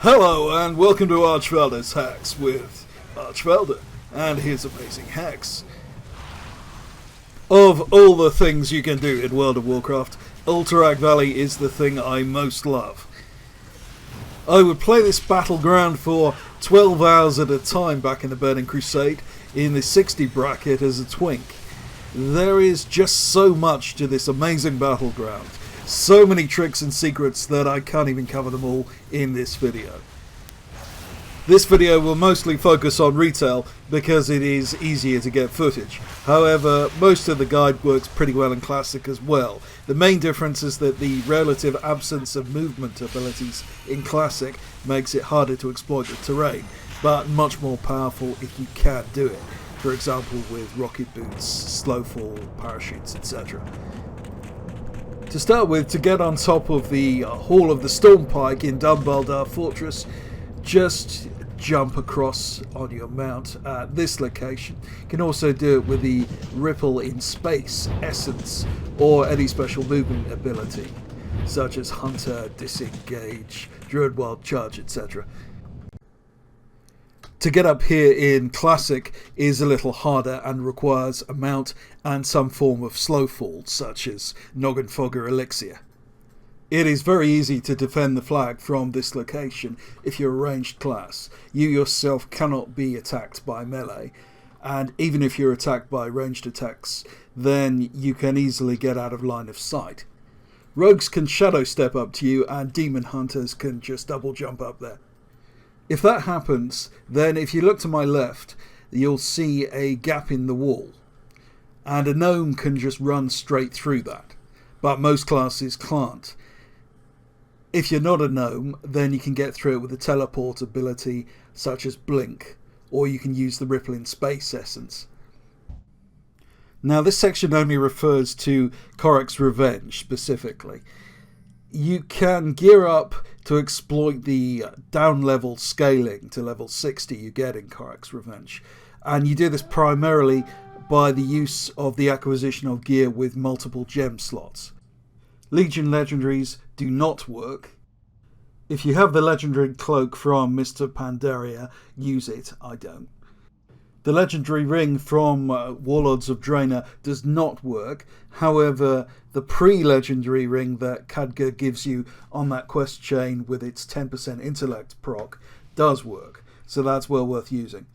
Hello and welcome to Archfelder's Hacks with Archfelder and his amazing hacks. Of all the things you can do in World of Warcraft, Alterac Valley is the thing I most love. I would play this battleground for 12 hours at a time back in the Burning Crusade in the 60 bracket as a twink. There is just so much to this amazing battleground. So many tricks and secrets that I can't even cover them all in this video. This video will mostly focus on retail because it is easier to get footage. However, most of the guide works pretty well in Classic as well. The main difference is that the relative absence of movement abilities in Classic makes it harder to exploit the terrain, but much more powerful if you can do it. For example with rocket boots, slow fall, parachutes, etc. To start with, to get on top of the Hall of the Stormpike in Dunbaldar Fortress, just jump across on your mount at this location. You can also do it with the Ripple in Space Essence or any special movement ability, such as Hunter, Disengage, Druid Wild Charge, etc. To get up here in Classic is a little harder and requires a mount and some form of slow fall, such as Noggin Fogger Elixir. It is very easy to defend the flag from this location if you're a ranged class. You yourself cannot be attacked by melee, and even if you're attacked by ranged attacks, then you can easily get out of line of sight. Rogues can shadow step up to you, and demon hunters can just double jump up there. If that happens, then if you look to my left, you'll see a gap in the wall, and a gnome can just run straight through that, but most classes can't. If you're not a gnome, then you can get through it with a teleport ability such as Blink, or you can use the Ripple in Space Essence. Now this section only refers to Korrak's Revenge specifically. You can gear up to exploit the down level scaling to level 60 you get in Korrak's Revenge, and you do this primarily by the use of the acquisition of gear with multiple gem slots. Legion legendaries do not work. If you have the legendary cloak from Mr. Pandaria, use it. I don't. The legendary ring from Warlords of Draenor does not work. However, the pre-legendary ring that Khadgar gives you on that quest chain with its 10% intellect proc does work, so that's well worth using.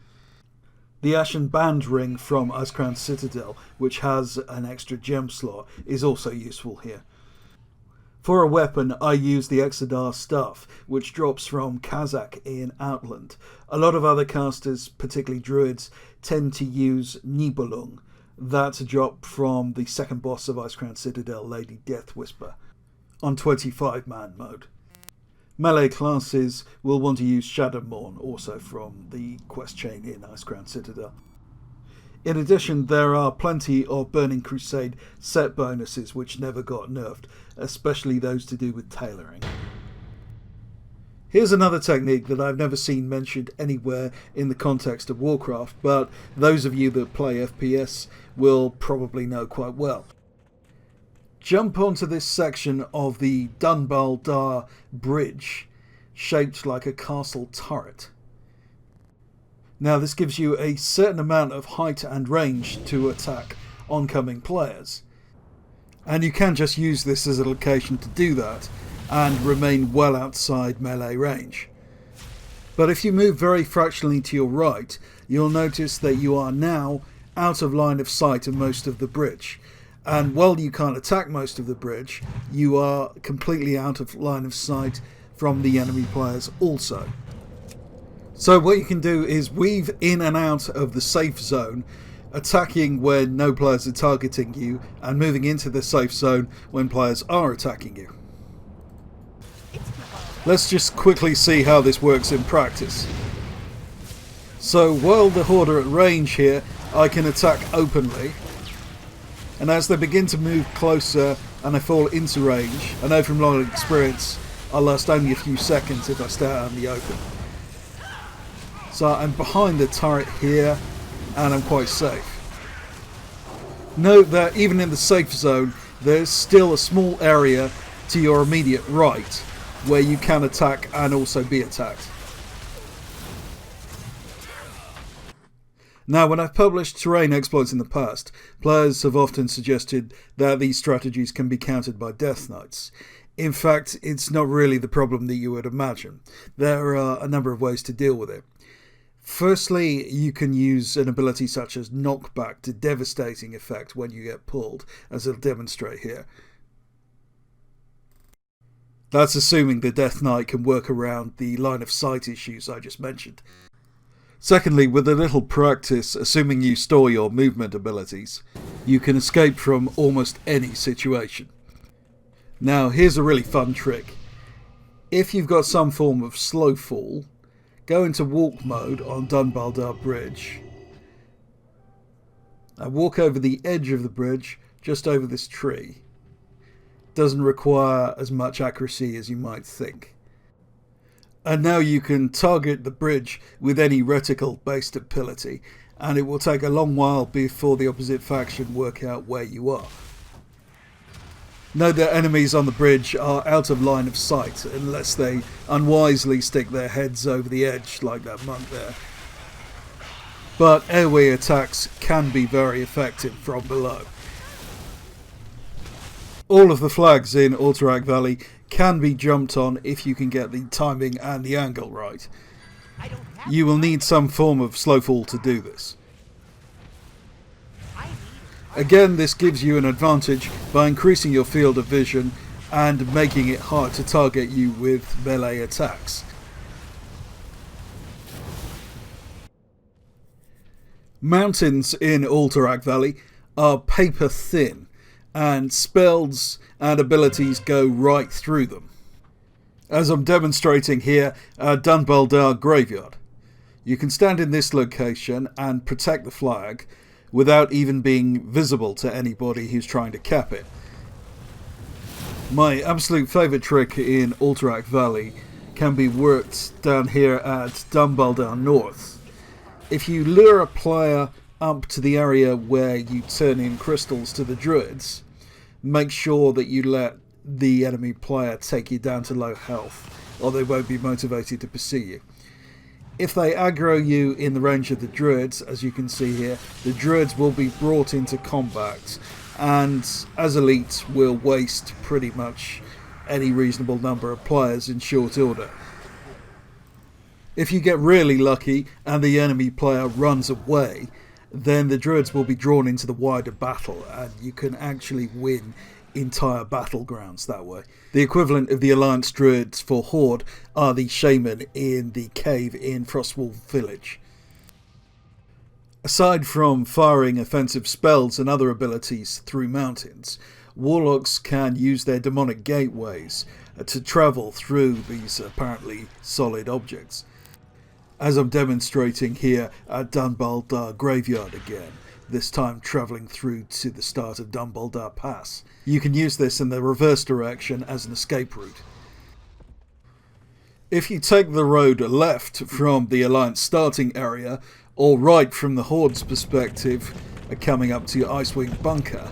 The Ashen Band ring from Icecrown Citadel, which has an extra gem slot, is also useful here. For a weapon, I use the Exodar Staff, which drops from Kazakh in Outland. A lot of other casters, particularly druids, tend to use Nibelung. That's a drop from the second boss of Icecrown Citadel, Lady Deathwhisper, on 25-man mode. Melee classes will want to use Shadowmourne, also from the quest chain in Icecrown Citadel. In addition, there are plenty of Burning Crusade set bonuses which never got nerfed, especially those to do with tailoring. Here's another technique that I've never seen mentioned anywhere in the context of Warcraft, but those of you that play FPS will probably know quite well. Jump onto this section of the Dunbaldar Bridge, shaped like a castle turret. Now this gives you a certain amount of height and range to attack oncoming players. And you can just use this as a location to do that and remain well outside melee range. But if you move very fractionally to your right, you'll notice that you are now out of line of sight of most of the bridge. And while you can't attack most of the bridge, you are completely out of line of sight from the enemy players also. So what you can do is weave in and out of the safe zone, attacking when no players are targeting you, and moving into the safe zone when players are attacking you. Let's just quickly see how this works in practice. So while the horde are at range here, I can attack openly, and as they begin to move closer and I fall into range, I know from long experience I'll last only a few seconds if I stay out in the open. So I'm behind the turret here and I'm quite safe. Note that even in the safe zone there's still a small area to your immediate right where you can attack and also be attacked. Now, when I've published terrain exploits in the past, players have often suggested that these strategies can be countered by Death Knights. In fact, it's not really the problem that you would imagine. There are a number of ways to deal with it. Firstly, you can use an ability such as knockback to devastating effect when you get pulled, as I'll demonstrate here. That's assuming the Death Knight can work around the line of sight issues I just mentioned. Secondly, with a little practice, assuming you store your movement abilities, you can escape from almost any situation. Now, here's a really fun trick. If you've got some form of slow fall, go into walk mode on Dunbaldar Bridge and walk over the edge of the bridge, just over this tree. Doesn't require as much accuracy as you might think. And now you can target the bridge with any reticle-based ability, and it will take a long while before the opposite faction work out where you are. Note that enemies on the bridge are out of line of sight unless they unwisely stick their heads over the edge like that monk there. But airway attacks can be very effective from below. All of the flags in Alterac Valley can be jumped on if you can get the timing and the angle right. You will need some form of slow fall to do this. Again, this gives you an advantage by increasing your field of vision and making it hard to target you with melee attacks. Mountains in Alterac Valley are paper thin, and spells and abilities go right through them, as I'm demonstrating here at Dunbaldar Graveyard. You can stand in this location and protect the flag without even being visible to anybody who's trying to cap it. My absolute favourite trick in Alterac Valley can be worked down here at Dunbaldar North. If you lure a player up to the area where you turn in crystals to the druids, make sure that you let the enemy player take you down to low health, or they won't be motivated to pursue you. If they aggro you in the range of the druids, as you can see here, the druids will be brought into combat, and as elites will waste pretty much any reasonable number of players in short order. If you get really lucky and the enemy player runs away, then the druids will be drawn into the wider battle, and you can actually win entire battlegrounds that way. The equivalent of the Alliance druids for Horde are the shaman in the cave in Frostwolf Village. Aside from firing offensive spells and other abilities through mountains, warlocks can use their demonic gateways to travel through these apparently solid objects, as I'm demonstrating here at Dunbaldar Graveyard again, this time travelling through to the start of Dunbaldar Pass. You can use this in the reverse direction as an escape route. If you take the road left from the Alliance starting area, or right from the Horde's perspective, coming up to Icewing Bunker,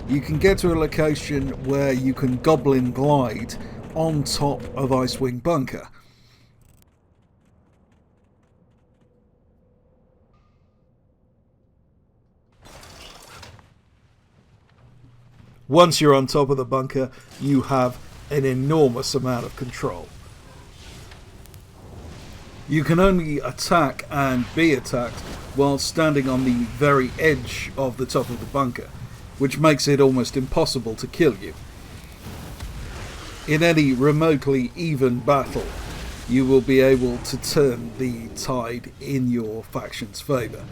you can get to a location where you can goblin glide on top of Icewing Bunker. Once you're on top of the bunker, you have an enormous amount of control. You can only attack and be attacked while standing on the very edge of the top of the bunker, which makes it almost impossible to kill you. In any remotely even battle, you will be able to turn the tide in your faction's favour.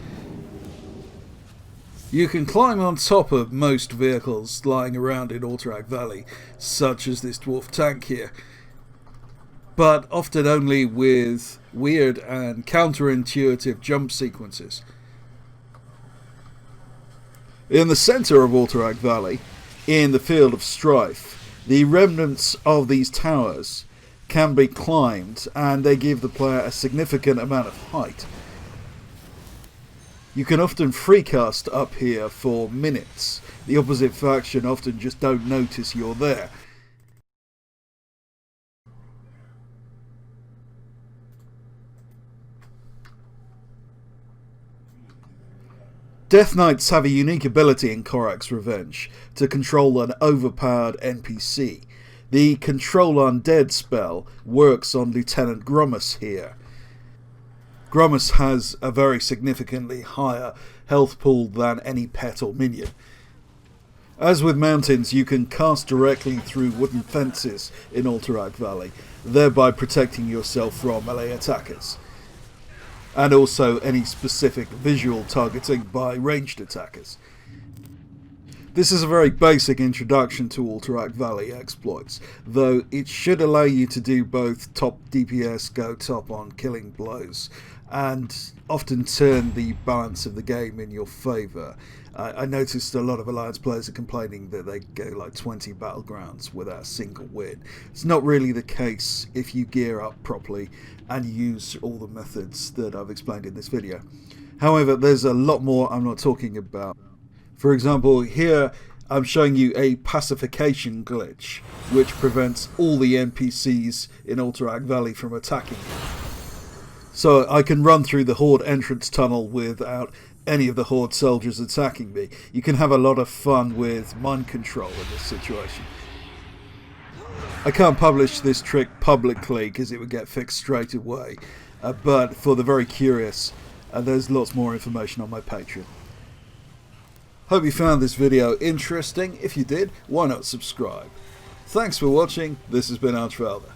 You can climb on top of most vehicles lying around in Alterac Valley, such as this dwarf tank here, but often only with weird and counterintuitive jump sequences. In the centre of Alterac Valley, in the Field of Strife, the remnants of these towers can be climbed, and they give the player a significant amount of height. You can often freecast up here for minutes. The opposite faction often just don't notice you're there. Death Knights have a unique ability in Korrak's Revenge to control an overpowered NPC. The Control Undead spell works on Lieutenant Grummus here. Grummus has a very significantly higher health pool than any pet or minion. As with mountains, you can cast directly through wooden fences in Alterac Valley, thereby protecting yourself from melee attackers, and also any specific visual targeting by ranged attackers. This is a very basic introduction to Alterac Valley exploits, though it should allow you to do both top DPS, go top on killing blows, and often turn the balance of the game in your favour. I noticed a lot of Alliance players are complaining that they go like 20 battlegrounds without a single win. It's not really the case if you gear up properly and use all the methods that I've explained in this video. However, there's a lot more I'm not talking about. For example, here I'm showing you a pacification glitch which prevents all the NPCs in Alterac Valley from attacking you. So I can run through the Horde entrance tunnel without any of the Horde soldiers attacking me. You can have a lot of fun with mind control in this situation. I can't publish this trick publicly because it would get fixed straight away, but for the very curious, there's lots more information on my Patreon. Hope you found this video interesting. If you did, why not subscribe? Thanks for watching. This has been Alterac Valley.